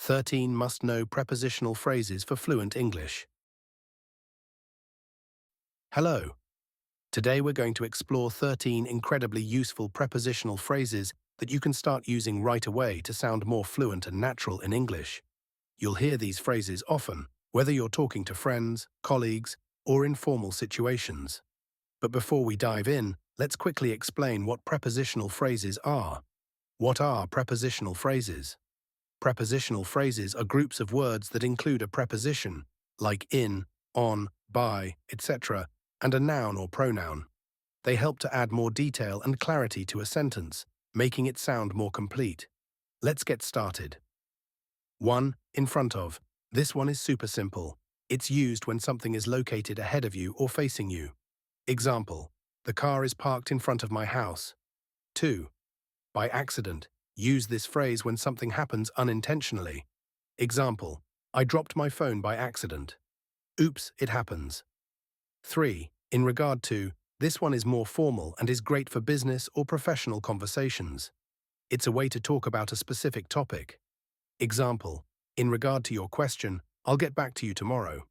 13 must-know prepositional phrases for fluent English. Hello. Today we're going to explore 13 incredibly useful prepositional phrases that you can start using right away to sound more fluent and natural in English. You'll hear these phrases often, whether you're talking to friends, colleagues, or in formal situations. But before we dive in, let's quickly explain what prepositional phrases are. What are prepositional phrases? Prepositional phrases are groups of words that include a preposition, like in, on, by, etc., and a noun or pronoun. They help to add more detail and clarity to a sentence, making it sound more complete. Let's get started. 1. In front of. This one is super simple. It's used when something is located ahead of you or facing you. Example: the car is parked in front of my house. 2. By accident. Use this phrase when something happens unintentionally. Example: I dropped my phone by accident. Oops, it happens. 3. In regard to. This one is more formal and is great for business or professional conversations. It's a way to talk about a specific topic. Example: in regard to your question, I'll get back to you tomorrow.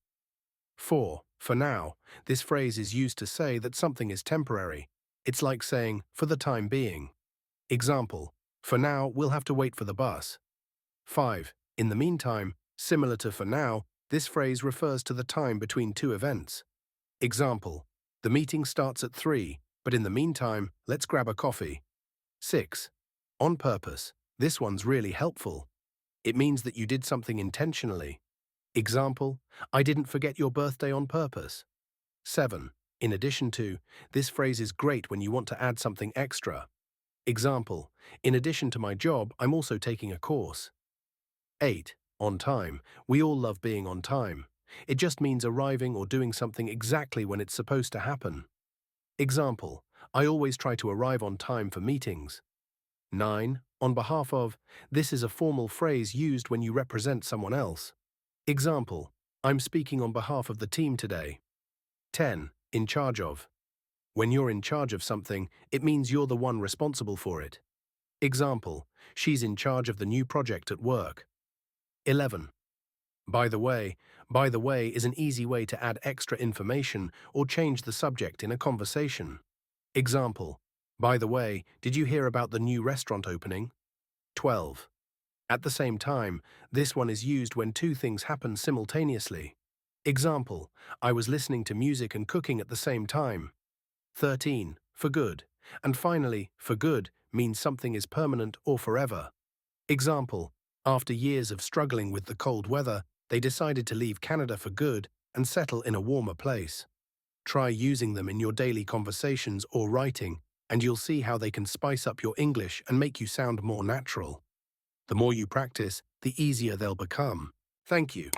4. For now. This phrase is used to say that something is temporary. It's like saying, for the time being. Example: for now, we'll have to wait for the bus. 5. In the meantime. Similar to for now, this phrase refers to the time between two events. Example: the meeting starts at 3, but in the meantime, let's grab a coffee. 6. On purpose. This one's really helpful. It means that you did something intentionally. Example: I didn't forget your birthday on purpose. 7. In addition to. This phrase is great when you want to add something extra. Example: in addition to my job, I'm also taking a course. 8. On time. We all love being on time. It just means arriving or doing something exactly when it's supposed to happen. Example: I always try to arrive on time for meetings. 9. On behalf of. This is a formal phrase used when you represent someone else. Example: I'm speaking on behalf of the team today. 10. In charge of. When you're in charge of something, it means you're the one responsible for it. Example: she's in charge of the new project at work. 11. By the way. By the way is an easy way to add extra information or change the subject in a conversation. Example: by the way, did you hear about the new restaurant opening? 12. At the same time. This one is used when two things happen simultaneously. Example: I was listening to music and cooking at the same time. 13. For good. And finally, for good means something is permanent or forever. Example: after years of struggling with the cold weather, they decided to leave Canada for good and settle in a warmer place. Try using them in your daily conversations or writing, and you'll see how they can spice up your English and make you sound more natural. The more you practice, the easier they'll become. Thank you.